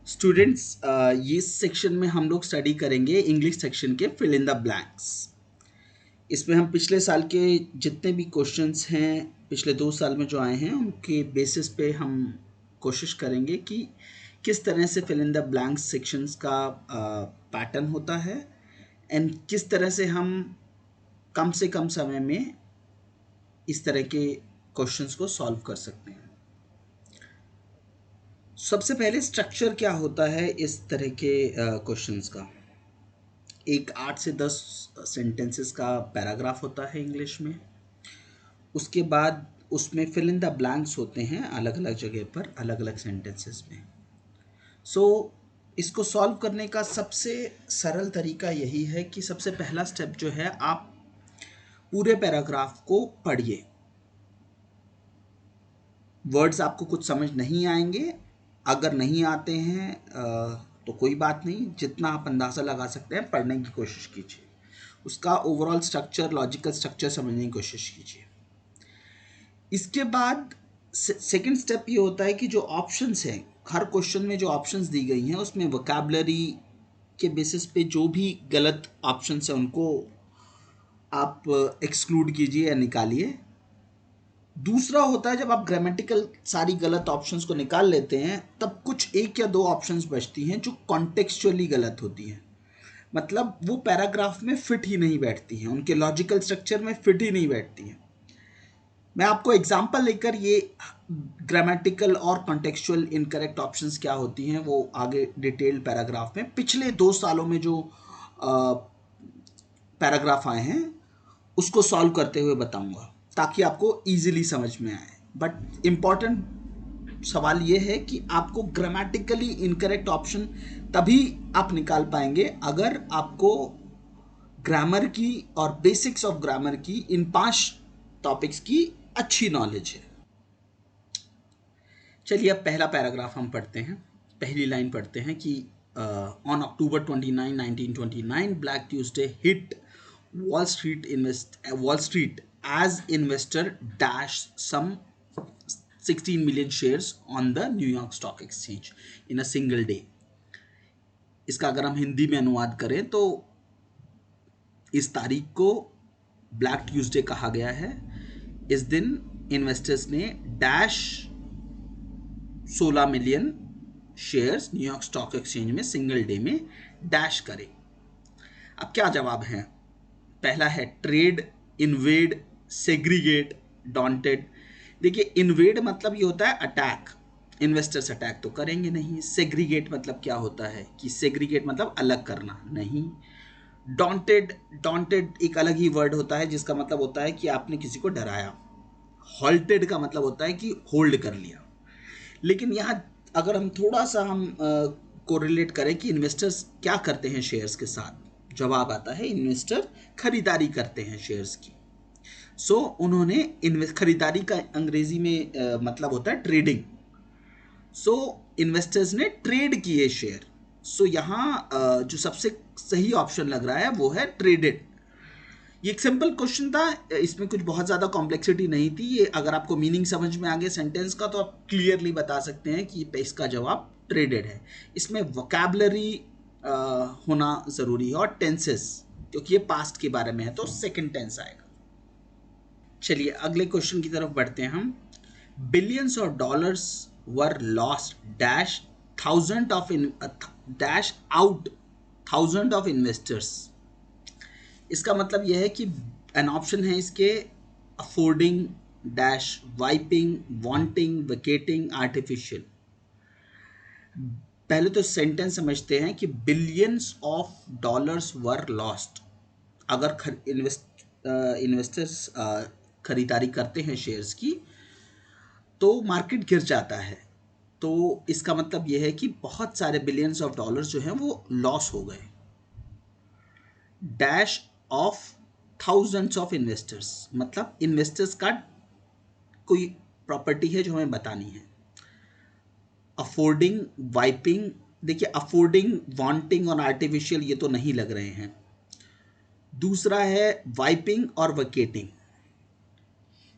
Students, ये section में हम लोग स्टडी करेंगे इंग्लिश सेक्शन के फिल इन द ब्लैंक्स। इसमें हम पिछले साल के जितने भी क्वेश्चंस हैं, पिछले 2 साल में जो आए हैं, उनके बेसिस पे हम कोशिश करेंगे कि किस तरह से fill in the blanks sections का पैटर्न होता है एंड किस तरह से हम कम से कम समय में इस तरह के क्वेश्चंस को सॉल्व कर सकते हैं। सबसे पहले स्ट्रक्चर क्या होता है इस तरह के क्वेश्चंस का। एक 8 से 10 सेंटेंसेस का पैराग्राफ होता है इंग्लिश में। उसके बाद उसमें फिल इन द ब्लैंक्स होते हैं अलग अलग जगह पर, अलग अलग सेंटेंसेस में। इसको सॉल्व करने का सबसे सरल तरीका यही है कि सबसे पहला स्टेप जो है, आप पूरे पैराग्राफ को पढ़िए। वर्ड्स आपको कुछ समझ नहीं आएंगे, अगर नहीं आते हैं तो कोई बात नहीं, जितना आप अंदाज़ा लगा सकते हैं पढ़ने की कोशिश कीजिए। उसका ओवरऑल स्ट्रक्चर, लॉजिकल स्ट्रक्चर समझने की कोशिश कीजिए। इसके बाद सेकंड स्टेप ये होता है कि जो ऑप्शंस हैं, हर क्वेश्चन में जो ऑप्शंस दी गई हैं उसमें वोकैबुलरी के बेसिस पे जो भी गलत ऑप्शंस हैं उनको आप एक्सक्लूड कीजिए या निकालिए। दूसरा होता है जब आप ग्रामेटिकल सारी गलत ऑप्शंस को निकाल लेते हैं, तब कुछ एक या दो ऑप्शंस बचती हैं जो कॉन्टेक्सचुअली गलत होती हैं, मतलब वो पैराग्राफ में फिट ही नहीं बैठती हैं, उनके लॉजिकल स्ट्रक्चर में फिट ही नहीं बैठती हैं। मैं आपको एग्जांपल लेकर ये ग्रामेटिकल और कॉन्टेक्सचुअल इनकरेक्ट ऑप्शंस क्या होती हैं वो आगे डिटेल्ड पैराग्राफ में पिछले 2 सालों में जो पैराग्राफ आए हैं उसको सॉल्व करते हुए बताऊंगा, ताकि आपको इजीली समझ में आए। बट इम्पॉर्टेंट सवाल ये है कि आपको ग्रामेटिकली इनकरेक्ट ऑप्शन तभी आप निकाल पाएंगे अगर आपको ग्रामर की और बेसिक्स ऑफ ग्रामर की इन 5 टॉपिक्स की अच्छी नॉलेज है। चलिए अब पहला पैराग्राफ हम पढ़ते हैं। पहली लाइन पढ़ते हैं कि on October 29, 1929 black Tuesday hit wall street as investor dash some 16 million shares on the New York Stock Exchange in a single day। इसका अगर हम हिंदी में अनुवाद करें तो इस तारीख को ब्लैक ट्यूसडे कहा गया है। इस दिन इन्वेस्टर्स ने dash 16 million shares New York stock exchange में सिंगल डे में डैश करे। अब क्या जवाब है? पहला है ट्रेड, इन्वेड, सेग्रीगेट, डॉन्टेड। देखिए, इन्वेड मतलब ये होता है अटैक, इन्वेस्टर्स अटैक तो करेंगे नहीं। सेग्रीगेट मतलब क्या होता है कि सेग्रीगेट मतलब अलग करना, नहीं। डॉन्टेड एक अलग ही वर्ड होता है जिसका मतलब होता है कि आपने किसी को डराया। हॉल्टेड का मतलब होता है कि होल्ड कर लिया। लेकिन यहाँ अगर हम थोड़ा सा कोरिलेट करें कि इन्वेस्टर्स क्या करते हैं शेयर्स के साथ, जवाब आता है इन्वेस्टर खरीदारी करते हैं शेयर्स की। उन्होंने खरीदारी का अंग्रेजी में मतलब होता है ट्रेडिंग। इन्वेस्टर्स ने ट्रेड किए शेयर। यहाँ जो सबसे सही ऑप्शन लग रहा है वो है ट्रेडेड। ये एक सिंपल क्वेश्चन था, इसमें कुछ बहुत ज़्यादा कॉम्प्लेक्सिटी नहीं थी। ये अगर आपको मीनिंग समझ में आ गया सेंटेंस का तो आप क्लियरली बता सकते हैं कि इसका जवाब ट्रेडेड है। इसमें वोकैबुलरी होना ज़रूरी है और टेंसेस, क्योंकि ये पास्ट के बारे में है तो सेकंड टेंस आएगा। चलिए अगले क्वेश्चन की तरफ बढ़ते हैं हम। Billions of dollars were lost dash thousand of investors. इसका मतलब यह है कि एन ऑप्शन है इसके affording dash wiping wanting vacating artificial. पहले तो सेंटेंस समझते हैं कि billions of dollars were lost. अगर इन्वेस्टर्स खरीदारी करते हैं शेयर्स की तो मार्केट गिर जाता है, तो इसका मतलब यह है कि बहुत सारे बिलियंस ऑफ डॉलर्स जो हैं वो लॉस हो गए। Dash of thousands of investors मतलब इन्वेस्टर्स का कोई प्रॉपर्टी है जो हमें बतानी है। अफोर्डिंग, वाइपिंग, देखिए अफोर्डिंग, वांटिंग और आर्टिफिशियल ये तो नहीं लग रहे हैं। दूसरा है वाइपिंग और वकेटिंग।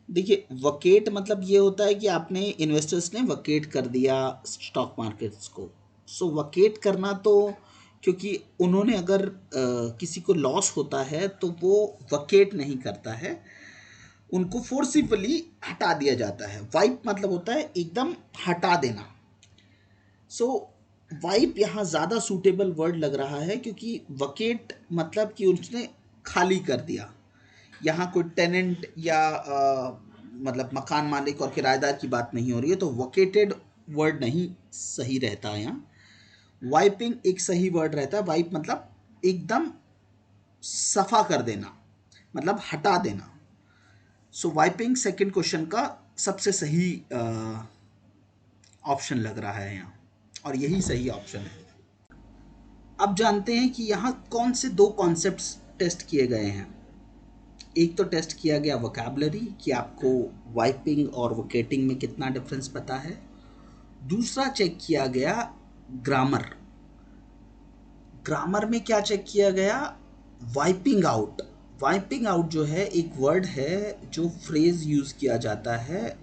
देखिए वकेट मतलब ये होता है कि आपने इन्वेस्टर्स ने वकेट कर दिया स्टॉक मार्केट्स को, सो वकेट करना तो, क्योंकि उन्होंने अगर किसी को लॉस होता है तो वो वकेट नहीं करता है, उनको फोर्सिबली हटा दिया जाता है। वाइप मतलब होता है एकदम हटा देना। सो वाइप यहाँ ज़्यादा सूटेबल वर्ड लग रहा है, क्योंकि वकेट मतलब कि उसने खाली कर दिया। यहाँ कोई टेनेंट या मतलब मकान मालिक और किराएदार की बात नहीं हो रही है, तो वकेटेड वर्ड नहीं सही रहता है यहाँ। वाइपिंग एक सही वर्ड रहता है। वाइप मतलब एकदम सफा कर देना, मतलब हटा देना। सो वाइपिंग सेकंड क्वेश्चन का सबसे सही ऑप्शन लग रहा है यहाँ, और यही सही ऑप्शन है। अब जानते हैं कि यहाँ कौन से दो कॉन्सेप्ट्स टेस्ट किए गए हैं। एक तो टेस्ट किया गया वोकैबुलरी, कि आपको वाइपिंग और वोकेटिंग में कितना डिफरेंस पता है। दूसरा चेक किया गया ग्रामर। ग्रामर में क्या चेक किया गया? Wiping out. वाइपिंग आउट जो है एक वर्ड है जो फ्रेज यूज किया जाता है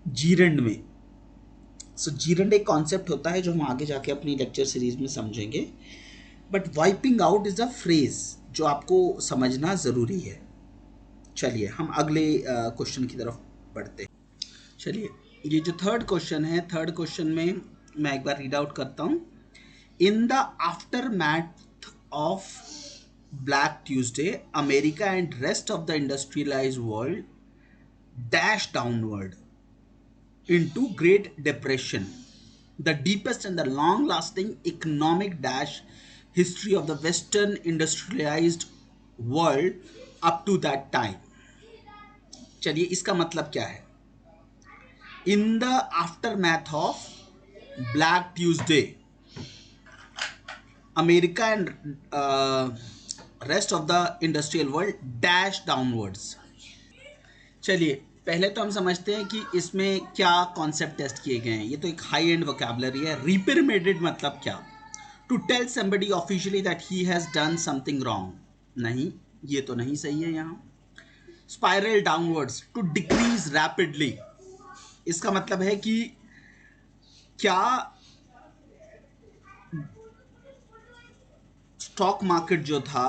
जीरंड में। सो जीरंड एक कॉन्सेप्ट होता है जो हम आगे जाके अपनी लेक्चर सीरीज में समझेंगे, but wiping out is a phrase जो आपको समझना ज़रूरी है। चलिए हम अगले क्वेश्चन की तरफ बढ़ते हैं। चलिए, ये जो थर्ड क्वेश्चन है, थर्ड क्वेश्चन में मैं एक बार रीड आउट करता हूँ। In the aftermath of black Tuesday, America and rest of the industrialised world dash downward into Great Depression, the deepest and the long-lasting economic dash history of the Western industrialized world up to that time. चलिए, इसका मतलब क्या है? In the aftermath of Black Tuesday, America and rest of the industrial world dash downwards. चलिए, पहले तो हम समझते हैं कि इसमें क्या कॉन्सेप्ट टेस्ट किए गए हैं। ये तो एक हाई एंड वोकैबुलरी है। रिपेरमेडेड मतलब क्या? To tell somebody officially that he has done something wrong. नहीं, ये तो नहीं सही है यहाँ। Spiral downwards, to decrease rapidly. इसका मतलब है कि क्या स्टॉक मार्केट जो था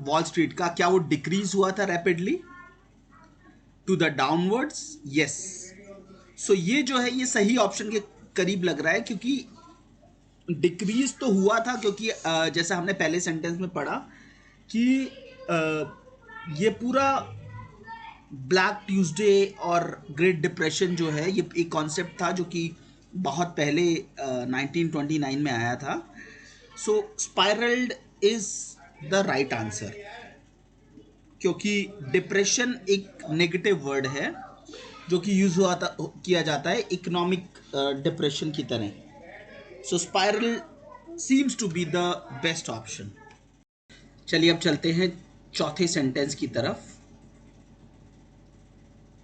वॉल स्ट्रीट का, क्या वो डिक्रीज हुआ था rapidly? To the downwards, yes. So ये जो है ये सही ऑप्शन के करीब लग रहा है, क्योंकि डिक्रीज तो हुआ था, क्योंकि जैसा हमने पहले सेंटेंस में पढ़ा कि ये पूरा ब्लैक ट्यूसडे और ग्रेट डिप्रेशन जो है ये एक कॉन्सेप्ट था जो कि बहुत पहले 1929 में आया था। सो स्पाइरल्ड इज द राइट आंसर, क्योंकि डिप्रेशन एक नेगेटिव वर्ड है जो कि यूज किया जाता है इकोनॉमिक डिप्रेशन की तरह। So spiral seems to be the best option. चलिए अब चलते हैं चौथे सेंटेंस की तरफ।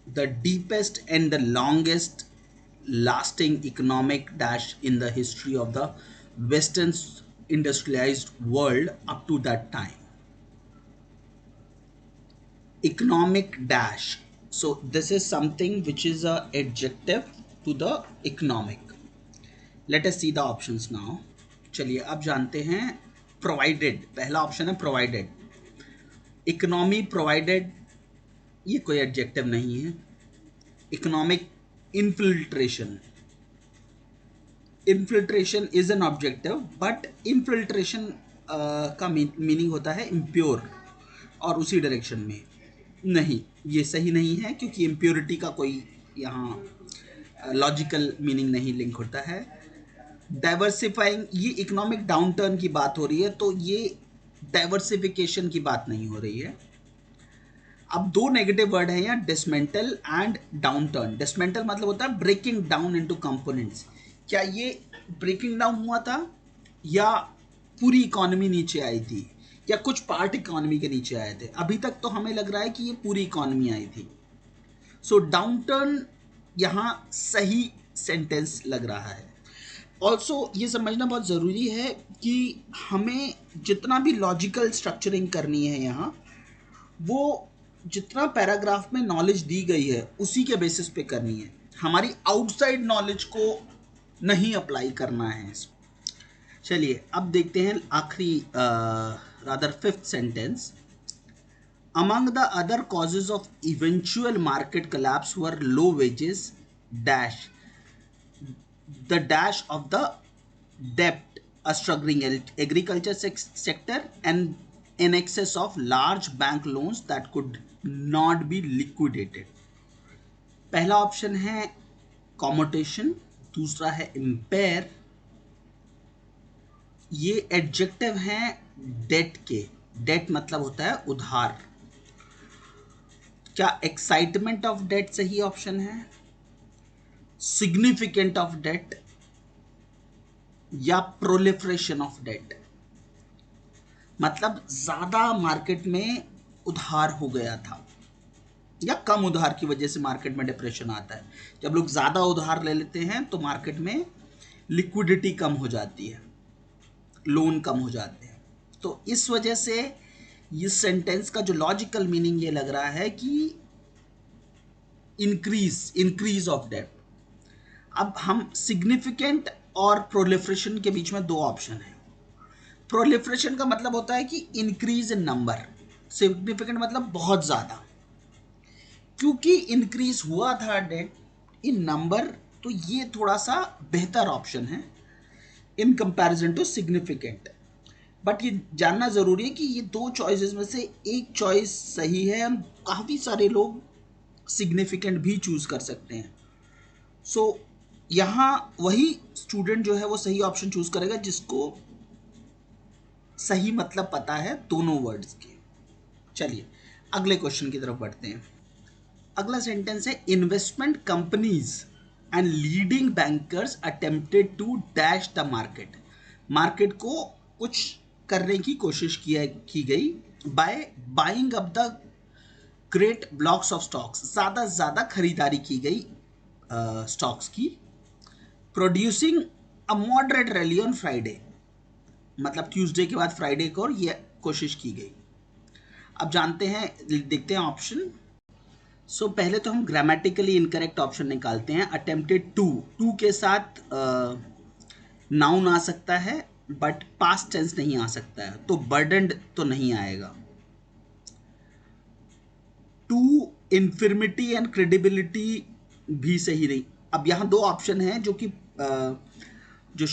The deepest and the longest lasting economic dash in the history of the western industrialized world up to that time. Economic dash, so this is something which is a adjective to the economic. Let us see the options now. चलिए अब जानते हैं provided। पहला option है provided। Economy provided, ये कोई adjective नहीं है। Economic infiltration, infiltration is an objective, but infiltration का मीनिंग होता है इम्प्योर, और उसी डायरेक्शन में नहीं, ये सही नहीं है, क्योंकि इम्प्योरिटी का कोई यहाँ लॉजिकल मीनिंग नहीं लिंक होता है। डाइवर्सिफाइंग, ये इकोनॉमिक डाउनटर्न की बात हो रही है, तो ये डाइवर्सिफिकेशन की बात नहीं हो रही है। अब दो नेगेटिव वर्ड है यहाँ, डिसमेंटल एंड डाउनटर्न। डिसमेंटल मतलब होता है ब्रेकिंग डाउन इनटू कंपोनेंट्स। क्या ये ब्रेकिंग डाउन हुआ था, या पूरी इकोनॉमी नीचे आई थी, या कुछ पार्ट इकोनॉमी के नीचे आए थे? अभी तक तो हमें लग रहा है कि ये पूरी इकोनॉमी आई थी। सो डाउनटर्न यहाँ सही सेंटेंस लग रहा है। ऑल्सो ये समझना बहुत ज़रूरी है कि हमें जितना भी लॉजिकल स्ट्रक्चरिंग करनी है यहाँ, वो जितना पैराग्राफ में नॉलेज दी गई है उसी के बेसिस पे करनी है। हमारी आउटसाइड नॉलेज को नहीं अप्लाई करना है। चलिए अब देखते हैं आखिरी rather fifth sentence. Among the other causes of eventual market collapse were low wages dash the dash of the debt, a struggling agriculture sector, and in excess of large bank loans that could not be liquidated. पहला option है commutation, दूसरा है empire. ये adjective हैं date के। Date मतलब होता है उधार। क्या एक्साइटमेंट ऑफ डेट सही ऑप्शन है, सिग्निफिकेंट ऑफ डेट, या प्रोलिफरेशन ऑफ डेट? मतलब ज्यादा मार्केट में उधार हो गया था या कम उधार की वजह से मार्केट में डिप्रेशन आता है। जब लोग ज्यादा उधार ले लेते हैं तो मार्केट में लिक्विडिटी कम हो जाती है, लोन कम हो जाते हैं। तो इस वजह से इस सेंटेंस का जो लॉजिकल मीनिंग ये लग रहा है कि इंक्रीज ऑफ डेट। अब हम सिग्निफिकेंट और प्रोलिफरेशन के बीच में दो ऑप्शन है। प्रोलिफरेशन का मतलब होता है कि इंक्रीज इन नंबर, सिग्निफिकेंट मतलब बहुत ज्यादा। क्योंकि इंक्रीज हुआ था डेट इन नंबर, तो ये थोड़ा सा बेहतर ऑप्शन है in comparison to significant. But ये जानना जरूरी है कि ये दो चॉइसेस में से एक चॉइस सही है। हम काफी सारे लोग सिग्निफिकेंट भी चूज कर सकते हैं। सो यहाँ वही स्टूडेंट जो है वो सही ऑप्शन चूज करेगा जिसको सही मतलब पता है दोनों वर्ड्स के। चलिए अगले क्वेश्चन की तरफ बढ़ते हैं। अगला सेंटेंस है investment companies and leading bankers attempted to dash the market. Market को कुछ करने की कोशिश की गई by buying up the great blocks of stocks. ज्यादा खरीदारी की गई स्टॉक्स की। Producing a moderate rally on Friday, मतलब ट्यूसडे के बाद फ्राइडे को ये कोशिश की गई। अब जानते हैं, देखते हैं ऑप्शन। सो पहले तो हम ग्रामेटिकली इनकरेक्ट ऑप्शन निकालते हैं। अटेम्प्टेड टू के साथ नाउन आ सकता है बट पास्ट टेंस नहीं आ सकता है, तो बर्डन्ड तो नहीं आएगा। टू इन्फिर्मिटी एंड क्रेडिबिलिटी भी सही नहीं। अब यहाँ दो ऑप्शन हैं जो कि जो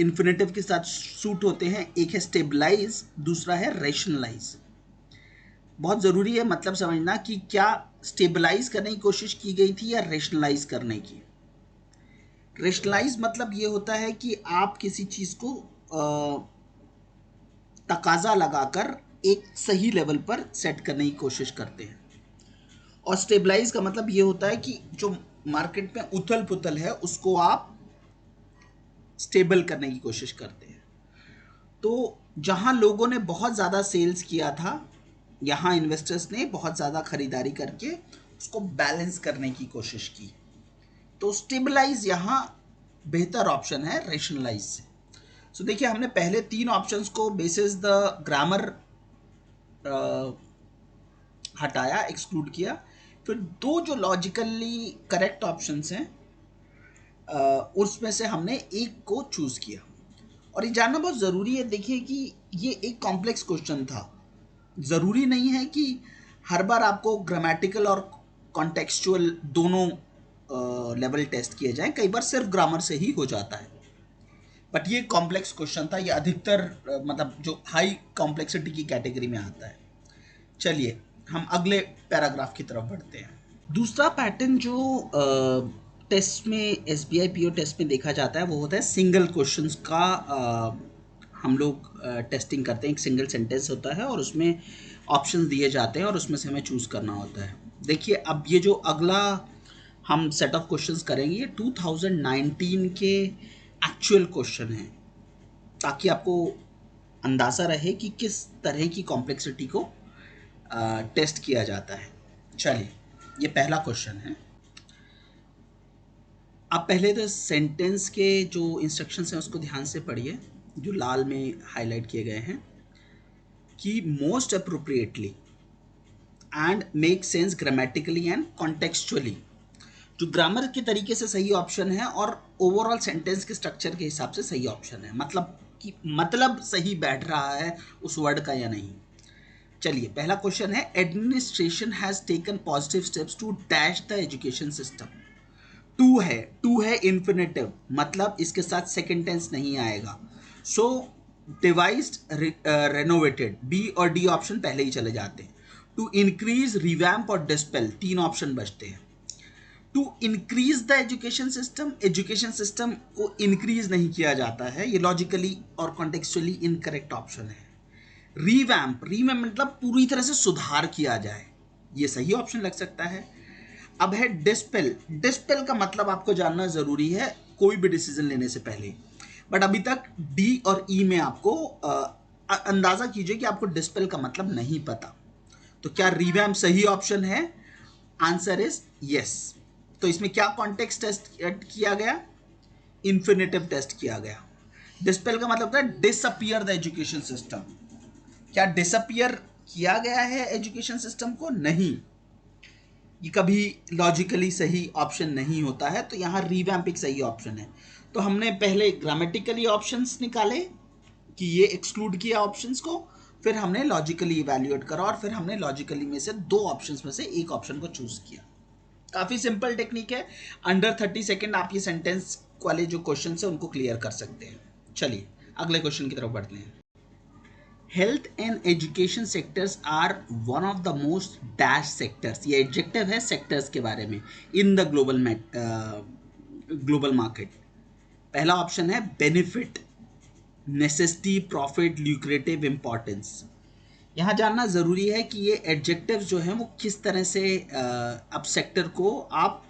इन्फिनेटिव के साथ सूट होते हैं। एक है स्टेबलाइज, दूसरा है रेशनलाइज। बहुत ज़रूरी है मतलब समझना कि क्या स्टेबलाइज करने की कोशिश की गई थी या रेशनलाइज करने की। रेशनलाइज मतलब ये होता है कि आप किसी चीज़ को तकाजा लगाकर एक सही लेवल पर सेट करने की कोशिश करते हैं। और स्टेबलाइज का मतलब ये होता है कि जो मार्केट में उथल पुथल है उसको आप स्टेबल करने की कोशिश करते हैं। तो जहां लोगों ने बहुत ज़्यादा सेल्स किया था, यहाँ इन्वेस्टर्स ने बहुत ज़्यादा खरीदारी करके उसको बैलेंस करने की कोशिश की। तो स्टेबलाइज यहाँ बेहतर ऑप्शन है रेशनलाइज से। सो देखिए हमने पहले तीन ऑप्शंस को बेसिस द ग्रामर हटाया, एक्सक्लूड किया। फिर दो जो लॉजिकली करेक्ट ऑप्शंस हैं उसमें से हमने एक को चूज किया। और ये जानना बहुत ज़रूरी है, देखिए कि ये एक कॉम्प्लेक्स क्वेश्चन था। ज़रूरी नहीं है कि हर बार आपको ग्रामेटिकल और कॉन्टेक्सचुअल दोनों लेवल टेस्ट किए जाएं। कई बार सिर्फ ग्रामर से ही हो जाता है। बट ये कॉम्प्लेक्स क्वेश्चन था, ये अधिकतर मतलब जो हाई कॉम्प्लेक्सिटी की कैटेगरी में आता है। चलिए हम अगले पैराग्राफ की तरफ बढ़ते हैं। दूसरा पैटर्न जो टेस्ट में SBI PO टेस्ट में देखा जाता है वो होता है सिंगल क्वेश्चंस का। हम लोग टेस्टिंग करते हैं, एक सिंगल सेंटेंस होता है और उसमें ऑप्शंस दिए जाते हैं और उसमें से हमें चूज़ करना होता है। देखिए अब ये जो अगला हम सेट ऑफ क्वेश्चंस करेंगे ये 2019 के एक्चुअल क्वेश्चन हैं, ताकि आपको अंदाज़ा रहे कि किस तरह की कॉम्प्लेक्सिटी को टेस्ट किया जाता है। चलिए ये पहला क्वेश्चन है। आप पहले तो सेंटेंस के जो इंस्ट्रक्शंस हैं उसको ध्यान से पढ़िए, जो लाल में हाईलाइट किए गए हैं कि most appropriately and make sense grammatically and contextually. जो ग्रामर के तरीके से सही ऑप्शन है और ओवरऑल सेंटेंस के स्ट्रक्चर के हिसाब से सही ऑप्शन है, मतलब कि मतलब सही बैठ रहा है उस वर्ड का या नहीं। चलिए पहला क्वेश्चन है, administration has taken positive steps to dash the education system. To है इन्फिनेटिव, मतलब इसके साथ सेकेंड टेंस नहीं आएगा। सो डिवाइस्ड, रेनोवेटेड, बी और डी ऑप्शन पहले ही चले जाते हैं। टू इंक्रीज, रिवैम्प और डिस्पेल, तीन ऑप्शन बचते हैं। To increase the education system को इंक्रीज नहीं किया जाता है, ये लॉजिकली और कॉन्टेक्चुअली इनकरेक्ट ऑप्शन है। रीवैम्प मतलब पूरी तरह से सुधार किया जाए, ये सही ऑप्शन लग सकता है। अब है डिस्पेल का मतलब आपको जानना जरूरी है कोई भी डिसीजन लेने से पहले, बट अभी तक डी और ई में आपको अंदाजा कीजिए कि आपको डिस्पेल का मतलब नहीं पता। तो क्या रिवैम्प सही ऑप्शन है? Answer is yes. तो इसमें क्या कॉन्टेक्स्ट टेस्ट किया गया? इन्फिनेटिव टेस्ट किया गया। डिस्पेल का मतलब है डिसअपियर द एजुकेशन सिस्टम। क्या डिसअपियर किया गया है एजुकेशन सिस्टम को? नहीं, ये कभी लॉजिकली सही ऑप्शन नहीं होता है, तो यहाँ रिवैम्प एक सही ऑप्शन है। तो हमने पहले ग्रामेटिकली ऑप्शंस निकाले कि ये एक्सक्लूड किया ऑप्शंस को, फिर हमने लॉजिकली इवैल्यूएट करा और फिर हमने लॉजिकली में से दो ऑप्शंस में से एक ऑप्शन को चूज किया। काफ़ी सिंपल टेक्निक है, अंडर 30 सेकेंड आप ये सेंटेंस वाले जो क्वेश्चन है उनको क्लियर कर सकते हैं। चलिए अगले क्वेश्चन की तरफ बढ़ते हैं। Health and education sectors are one of the most dash sectors, ये एडजेक्टिव है सेक्टर्स के बारे में, इन द ग्लोबल मार्केट। पहला ऑप्शन है benefit, necessity, profit, lucrative, importance. यहाँ जानना ज़रूरी है कि ये एडजेक्टिव जो है वो किस तरह से अब सेक्टर को आप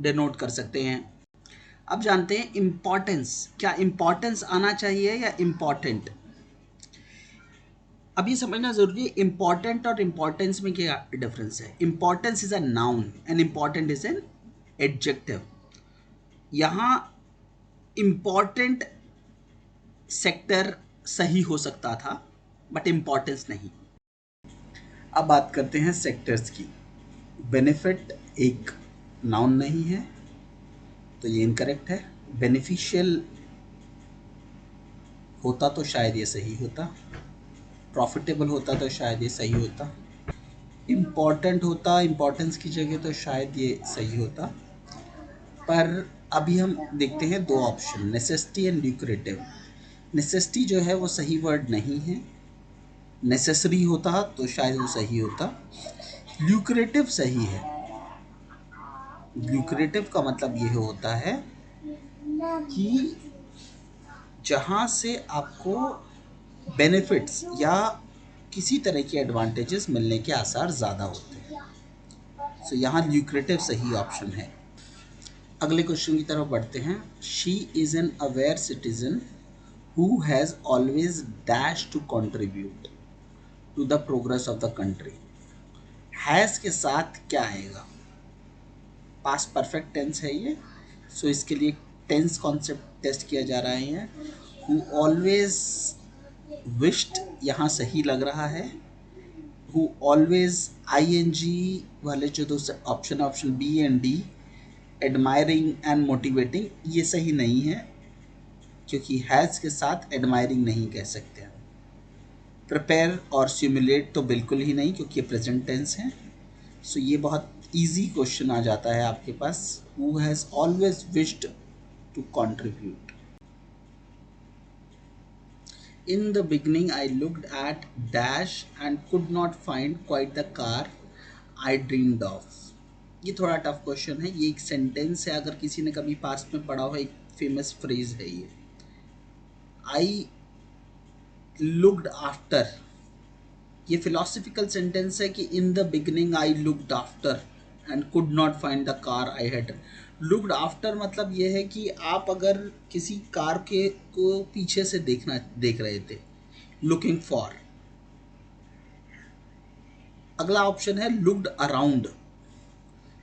डिनोट कर सकते हैं। अब जानते हैं इम्पॉर्टेंस, क्या इम्पॉर्टेंस आना चाहिए या इम्पॉर्टेंट? अब ये समझना ज़रूरी है इम्पॉर्टेंट और इम्पॉर्टेंस में क्या डिफरेंस है। Importance is a noun and important is an adjective. यहाँ इम्पॉर्टेंट सेक्टर सही हो सकता था बट इम्पॉर्टेंस नहीं। अब बात करते हैं सेक्टर्स की। बेनिफिट एक नाउन नहीं है तो ये इनकरेक्ट है। बेनिफिशियल होता तो शायद ये सही होता, प्रॉफिटेबल होता तो शायद ये सही होता, इम्पॉर्टेंट होता इम्पॉर्टेंस की जगह तो शायद ये सही होता। पर अभी हम देखते हैं दो option, necessity and lucrative. Necessity जो है वो सही वर्ड नहीं है, नेसेसरी होता तो शायद वो सही होता। ल्यूक्रेटिव सही है। ल्यूक्रेटिव का मतलब ये होता है कि जहाँ से आपको बेनिफिट्स या किसी तरह के एडवांटेजेस मिलने के आसार ज़्यादा होते हैं। सो यहाँ ल्यूक्रेटिव सही ऑप्शन है। अगले क्वेश्चन की तरफ बढ़ते हैं। She is an aware citizen who has always dash to contribute to the progress of the country. Has के साथ क्या आएगा? पास्ट परफेक्ट टेंस है ये, सो इसके लिए टेंस कॉन्सेप्ट टेस्ट किया जा रहा है। हु ऑलवेज विश्ड यहाँ सही लग रहा है। हु ऑलवेज ING वाले जो दो option B and D, admiring and motivating, ये सही नहीं है क्योंकि हैज़ के साथ एडमायरिंग नहीं कह सकते हैं। प्रिपेयर और सिमुलेट तो बिल्कुल ही नहीं क्योंकि ये प्रेजेंट टेंस है। सो ये बहुत इजी क्वेश्चन आ जाता है आपके पास। Who has always wished to contribute. In the beginning I looked at dash and could not find quite the car I dreamed of। ये थोड़ा टफ क्वेश्चन है, ये एक सेंटेंस है, अगर किसी ने कभी पास्ट में पढ़ा हो एक फेमस फ्रेज है ये। आई लुक्ड आफ्टर, ये फिलोसफिकल सेंटेंस है कि in the beginning I looked after and could not find the car I had. Looked after मतलब ये है कि आप अगर किसी कार के को पीछे से देख रहे थे, लुकिंग फॉर। अगला ऑप्शन है लुक्ड अराउंड।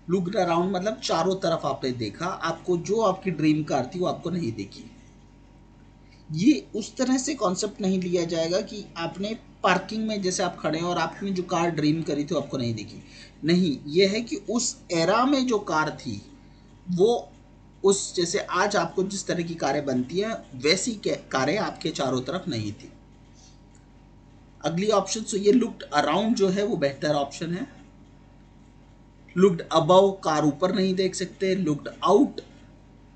लुक्ड अराउंड मतलब चारों तरफ आपने देखा, आपको जो आपकी ड्रीम कार थी वो आपको नहीं दिखी। ये उस तरह से कॉन्सेप्ट नहीं लिया जाएगा कि आपने पार्किंग में जैसे आप खड़े हैं और आपने जो कार ड्रीम करी थी आपको नहीं दिखी। नहीं, ये है कि उस एरा में जो कार थी वो उस, जैसे आज आपको जिस तरह की कारें बनती हैं वैसी कारें आपके चारों तरफ नहीं थी। अगली ऑप्शन, सो ये लुक्ड अराउंड जो है वो बेहतर ऑप्शन है। लुक्ड अबव, कार ऊपर नहीं देख सकते। लुक्ड आउट,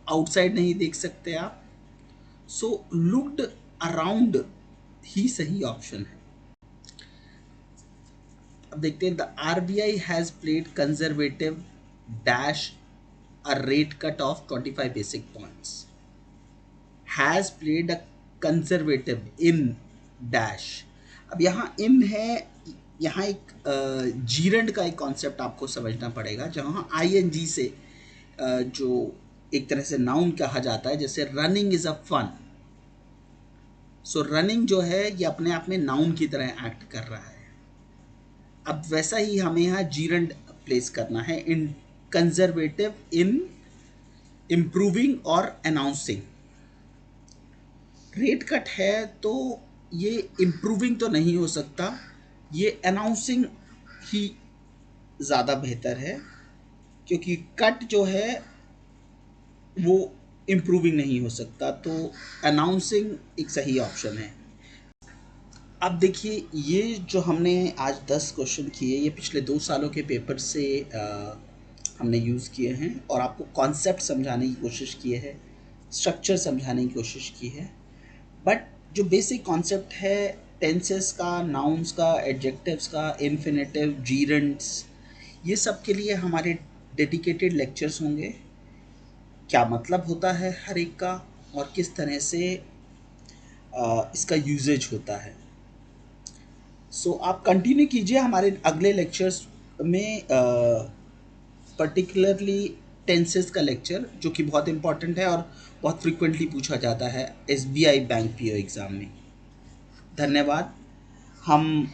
आउटसाइड नहीं देख सकते आप। सो लुक्ड अराउंड ही सही ऑप्शन है। अब देखते हैं, the RBI has played conservative dash a rate cut off 25 basic points. Has played a conservative in dash. अब यहाँ इन है, यहाँ एक जीरंड का एक कॉन्सेप्ट आपको समझना पड़ेगा, जहाँ आईएनजी से जो एक तरह से नाउन कहा जाता है, जैसे running is a fun. So running जो है ये अपने आप में नाउन की तरह एक्ट कर रहा है। अब वैसा ही हमें यहाँ जीरंड प्लेस करना है इन कंजर्वेटिव, इन इम्प्रूविंग और अनाउंसिंग। रेट कट है तो ये इम्प्रूविंग तो नहीं हो सकता, ये अनाउंसिंग ही ज़्यादा बेहतर है, क्योंकि कट जो है वो इम्प्रूविंग नहीं हो सकता, तो अनाउंसिंग एक सही ऑप्शन है। अब देखिए, ये जो हमने आज 10 क्वेश्चन किए, ये पिछले 2 सालों के पेपर से हमने यूज़ किए हैं और आपको कॉन्सेप्ट समझाने की कोशिश की है, स्ट्रक्चर समझाने की कोशिश की है। बट जो बेसिक कॉन्सेप्ट है टेंसेस का, नाउन्स का, एडजेक्टिव्स का, इन्फिनेटिव, जीरंड्स, ये सब के लिए हमारे डेडिकेटेड लेक्चर्स होंगे। क्या मतलब होता है हर एक का और किस तरह से इसका यूजेज होता है। सो आप कंटिन्यू कीजिए हमारे अगले लेक्चर्स में, पर्टिकुलरली टेंसेस का लेक्चर, जो कि बहुत इंपॉर्टेंट है और बहुत फ्रिक्वेंटली पूछा जाता है एसबीआई बैंक पीओ एग्ज़ाम में। धन्यवाद। हम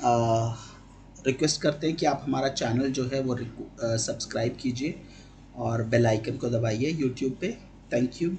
रिक्वेस्ट करते हैं कि आप हमारा चैनल जो है वो सब्सक्राइब कीजिए और बेल आइकन को दबाइए यूट्यूब पे। Thank you.